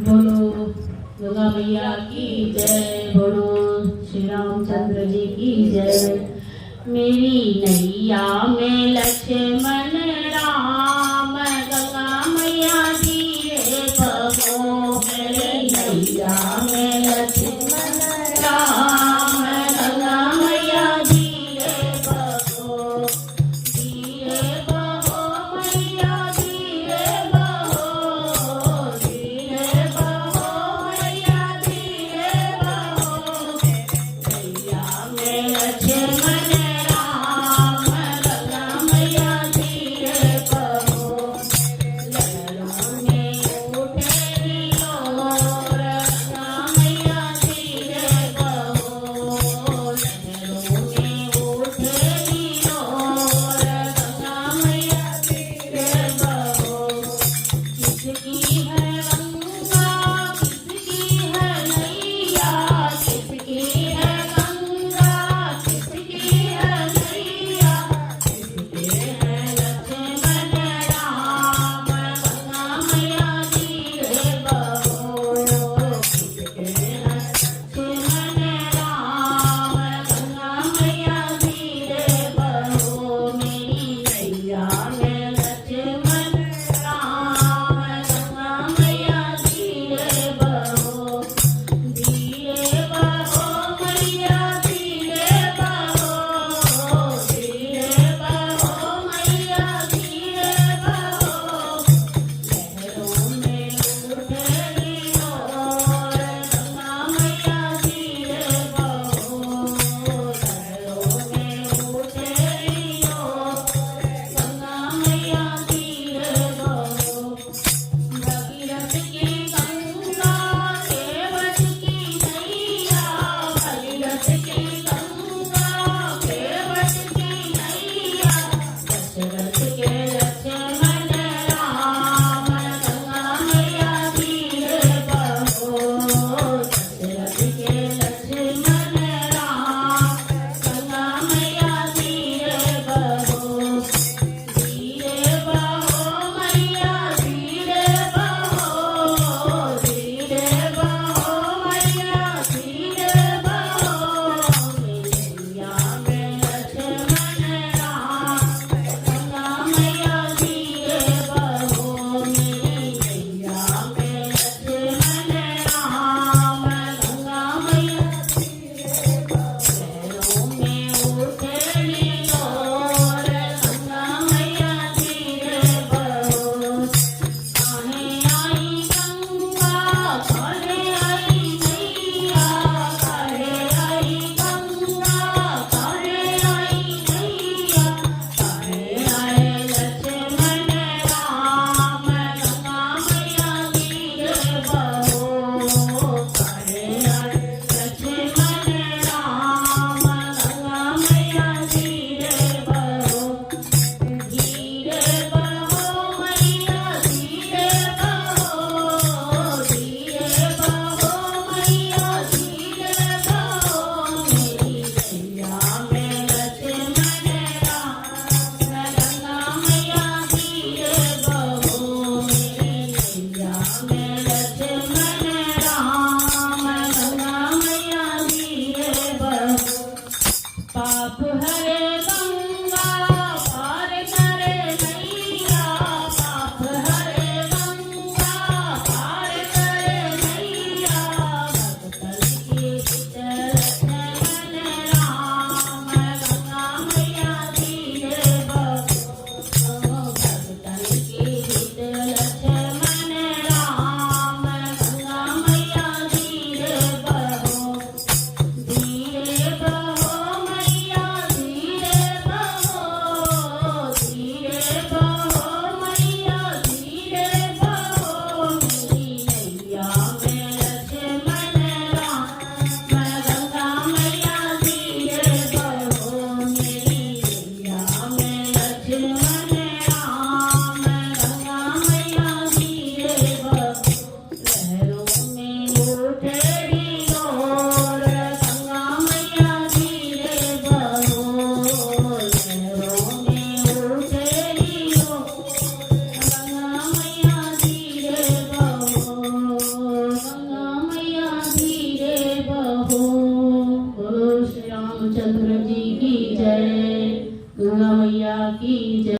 बोलो दुर्गा मैया की जय। बोलो श्री रामचंद्र जी की जय। मेरी नैया में लक्ष्मण राम, गंगा मैया धीरे बहो। मेरी नैया में लक्ष्मण राम, गंगा मैया धीरे बहो। धीरे बहो मैया धीरे बहो, धीरे बहो मैया धीरे बहो। मैया में लक्ष्मण राम, गंगा मैया धीरे बहो। हो। बोलो श्री रामचंद्र जी की जय, गंगा मैया की जय।